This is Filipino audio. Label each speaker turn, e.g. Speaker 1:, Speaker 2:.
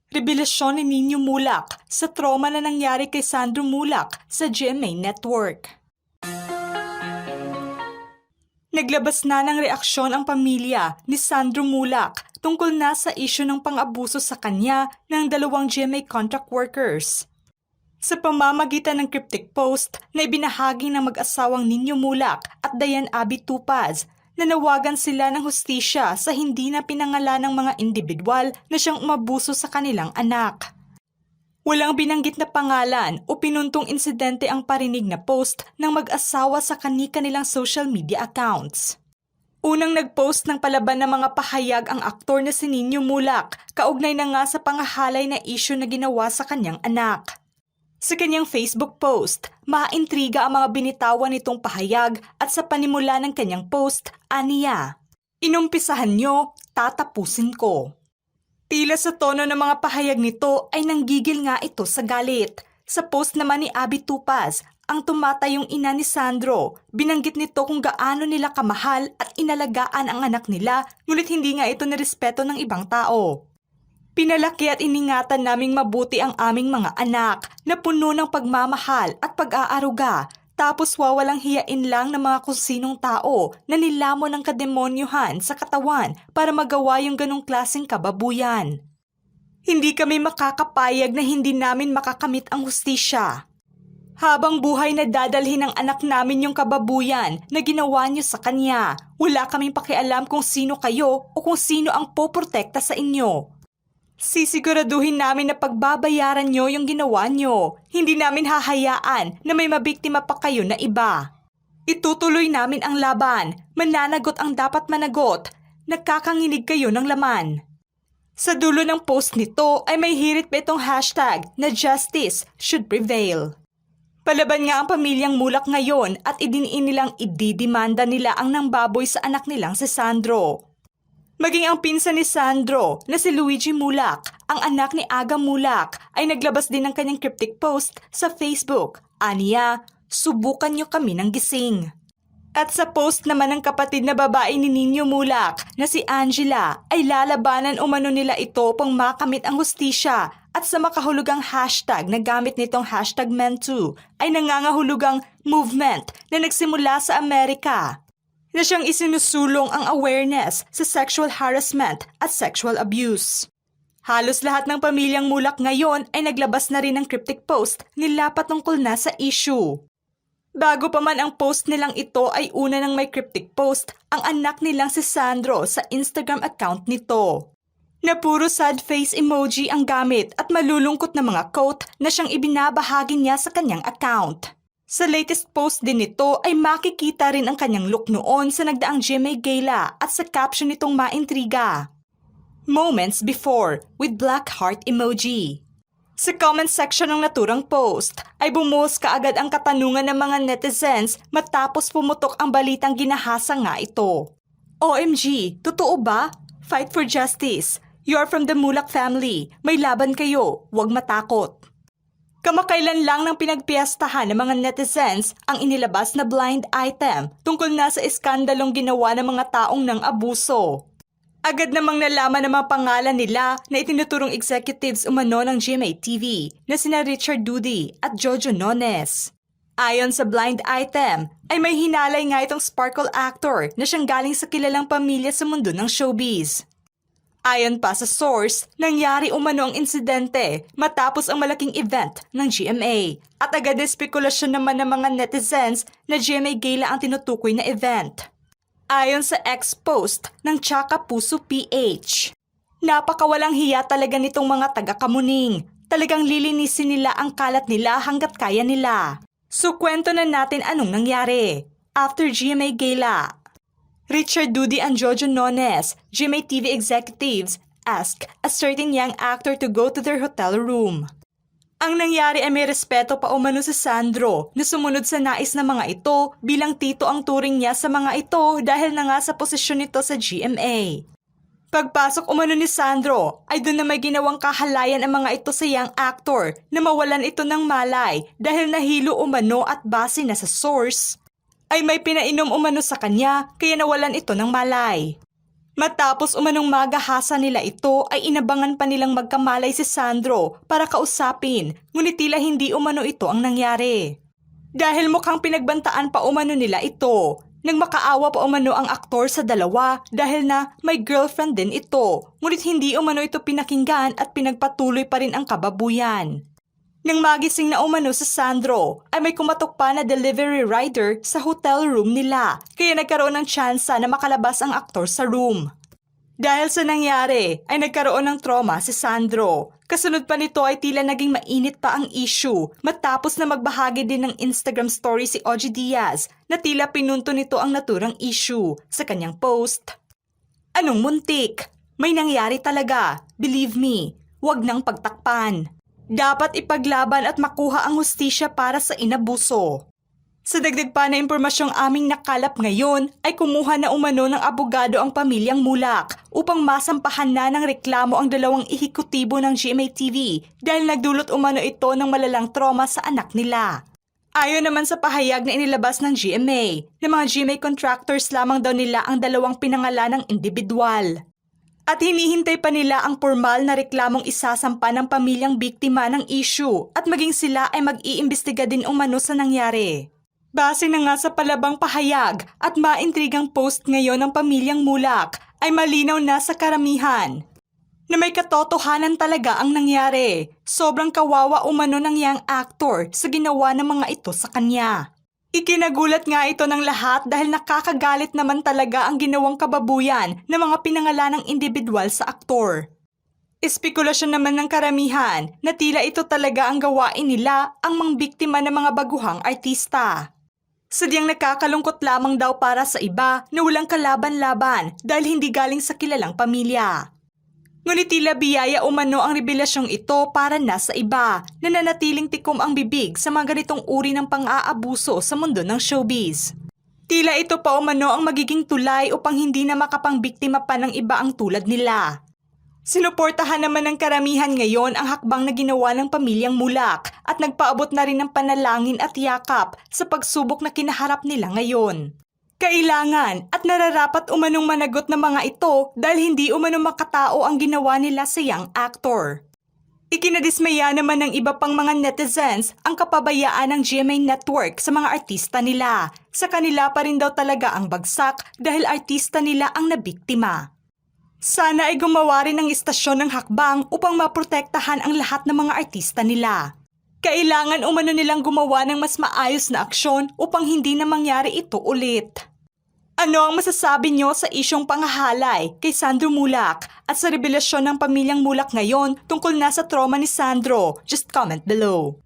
Speaker 1: Revelasyon ni Nino Mulak sa trauma na nangyari kay Sandro Mulak sa GMA Network. Naglabas na ng reaksyon ang pamilya ni Sandro Mulak tungkol na sa isyu ng pang-abuso sa kanya ng dalawang GMA contract workers. Sa pamamagitan ng cryptic post na ibinahagi ng mag-asawang Nino Mulak at Diane Abby Tupaz, nanawagan sila ng hustisya sa hindi na pinangalan ng mga individual na siyang umabuso sa kanilang anak. Walang binanggit na pangalan o pinuntong insidente ang parinig na post ng mag-asawa sa kani-kanilang social media accounts. Unang nag-post ng palaban ng mga pahayag ang aktor na si Nino Mulak, kaugnay na nga sa pangahalay na isyu na ginawa sa kanyang anak. Sa kanyang Facebook post, maintriga ang mga binitawan nitong pahayag at sa panimula ng kanyang post, aniya, "Inumpisahan nyo, tatapusin ko." Tila sa tono ng mga pahayag nito ay nanggigil nga ito sa galit. Sa post naman ni Abby Tupaz, ang tumatayong ina ni Sandro, binanggit nito kung gaano nila kamahal at inalagaan ang anak nila, ngunit hindi nga ito nirespeto ng ibang tao. "Pinalaki at iningatan naming mabuti ang aming mga anak na puno ng pagmamahal at pag-aaruga, tapos wawalang hiyain lang ng mga kung sinong tao na nilamon ng kademonyuhan sa katawan para magawa yung ganong klaseng kababuyan. Hindi kami makakapayag na hindi namin makakamit ang hustisya. Habang buhay na dadalhin ng anak namin yung kababuyan na ginawa niyo sa kanya, wala kaming pakialam kung sino kayo o kung sino ang poprotekta sa inyo. Sisiguraduhin namin na pagbabayaran nyo yung ginawa nyo. Hindi namin hahayaan na may mabiktima pa kayo na iba. Itutuloy namin ang laban. Mananagot ang dapat managot. Nagkakanginig kayo ng laman." Sa dulo ng post nito ay may hirit pa itong hashtag na justice should prevail. Palaban nga ang pamilyang Mulak ngayon at idiniin nilang ididimanda nila ang nangbaboy sa anak nilang si Sandro. Maging ang pinsan ni Sandro na si Luigi Mulak, ang anak ni Aga Mulak, ay naglabas din ng kanyang cryptic post sa Facebook. Aniya, "Subukan nyo kami ng gising." At sa post naman ng kapatid na babae ni Nino Mulak na si Angela ay lalabanan umano nila ito pang makamit ang hustisya, at sa makahulugang hashtag na gamit nitong hashtag #Men2 ay nangangahulugang movement na nagsimula sa Amerika na siyang isinusulong ang awareness sa sexual harassment at sexual abuse. Halos lahat ng pamilyang Mulak ngayon ay naglabas na rin ng cryptic post nila patungkol na sa issue. Bago pa man ang post nilang ito ay una nang may cryptic post ang anak nilang si Sandro sa Instagram account nito, na puro sad face emoji ang gamit at malulungkot na mga quote na siyang ibinabahagi niya sa kanyang account. Sa latest post din nito ay makikita rin ang kanyang look noon sa nagdaang GMA Gala at sa caption nitong maintriga, "Moments before" with black heart emoji. Sa comment section ng naturang post ay bumuhos kaagad ang katanungan ng mga netizens matapos pumutok ang balitang ginahasa nga ito. "OMG, totoo ba? Fight for justice. You're from the Mulak family. May laban kayo. Huwag matakot." Kamakailan lang ng pinagpiyastahan ng mga netizens ang inilabas na blind item tungkol na sa iskandalong ginawa ng mga taong nang abuso. Agad namang nalaman ng mga pangalan nila na itinuturong executives umano ng GMA TV na sina Richard Dudy at Jojo Nones. Ayon sa blind item, ay may hinalay nga itong sparkle actor na siyang galing sa kilalang pamilya sa mundo ng showbiz. Ayon pa sa source, nangyari umano ang insidente matapos ang malaking event ng GMA at agad na spekulasyon naman ng mga netizens na GMA Gala ang tinutukoy na event. Ayon sa ex-post ng Tsaka Puso PH, "Napakawalang hiya talaga nitong mga taga-Kamuning. Talagang lilinisin nila ang kalat nila hanggat kaya nila. So kwento na natin anong nangyari. After GMA Gala, Richard Dudy and Jojo Nones, GMA TV executives, asked a certain young actor to go to their hotel room. Ang nangyari ay may respeto pa umano sa Sandro na sumunod sa nais ng mga ito bilang tito ang turing niya sa mga ito dahil na nga sa posisyon nito sa GMA. Pagpasok umano ni Sandro ay doon na may ginawang kahalayan ang mga ito sa young actor na mawalan ito ng malay dahil nahilo umano at base na sa source ay may pinainom umano sa kanya kaya nawalan ito ng malay. Matapos umanong magahasa nila ito ay inabangan pa nilang magkamalay si Sandro para kausapin, ngunit tila hindi umano ito ang nangyari. Dahil mukhang pinagbantaan pa umano nila ito, nang makaawa pa umano ang aktor sa dalawa dahil na may girlfriend din ito, ngunit hindi umano ito pinakinggan at pinagpatuloy pa rin ang kababuyan. Nang magising na umano sa Sandro, ay may kumatok pa na delivery rider sa hotel room nila, kaya nagkaroon ng tsansa na makalabas ang aktor sa room. Dahil sa nangyari, ay nagkaroon ng trauma si Sandro. Kasunod pa nito ay tila naging mainit pa ang issue matapos na magbahagi din ng Instagram story si Ogie Diaz na tila pinunto nito ang naturang issue sa kanyang post. Anong muntik? May nangyari talaga. Believe me, wag nang pagtakpan. Dapat ipaglaban at makuha ang hustisya para sa inabuso. Sa dagdag pa na impormasyong aming nakalap ngayon ay kumuha na umano ng abogado ang pamilyang Mulak upang masampahan na ng reklamo ang dalawang ehekutibo ng GMA TV dahil nagdulot umano ito ng malalang trauma sa anak nila. Ayon naman sa pahayag na inilabas ng GMA, na mga GMA contractors lamang daw nila ang dalawang pinangalanang individual. At hinihintay pa nila ang formal na reklamong isasampa ng pamilyang biktima ng issue at maging sila ay mag-iimbestiga din umano sa nangyari. Base na nga sa palabang pahayag at maintrigang post ngayon ng pamilyang Mulak ay malinaw na sa karamihan na may katotohanan talaga ang nangyari. Sobrang kawawa umano ng young actor sa ginawa ng mga ito sa kanya. Ikinagulat nga ito ng lahat dahil nakakagalit naman talaga ang ginawang kababuyan ng mga pinangalanang individual sa aktor. Espekulasyon naman ng karamihan na tila ito talaga ang gawain nila ang mga biktima ng mga baguhang artista. Sadyang nakakalungkot lamang daw para sa iba na walang kalaban-laban dahil hindi galing sa kilalang pamilya. Ngunit tila biyaya umano ang revelasyong ito para na sa iba na nanatiling tikom ang bibig sa mga ganitong uri ng pang-aabuso sa mundo ng showbiz. Tila ito pa umano ang magiging tulay upang hindi na makapangbiktima pa ng iba ang tulad nila. Sinuportahan naman ng karamihan ngayon ang hakbang na ginawa ng pamilyang Mulak at nagpaabot na rin ng panalangin at yakap sa pagsubok na kinaharap nila ngayon. Kailangan at nararapat umanong managot ng mga ito dahil hindi umanong makatao ang ginawa nila sa young actor. Ikinadismaya naman ng iba pang mga netizens ang kapabayaan ng GMA Network sa mga artista nila. Sa kanila pa rin daw talaga ang bagsak dahil artista nila ang nabiktima. Sana ay gumawa rin ng istasyon ng hakbang upang maprotektahan ang lahat ng mga artista nila. Kailangan umano nilang gumawa ng mas maayos na aksyon upang hindi na mangyari ito ulit. Ano ang masasabi nyo sa isyong pangahalay kay Sandro Mulak at sa revelasyon ng pamilyang Mulak ngayon tungkol na sa trauma ni Sandro? Just comment below.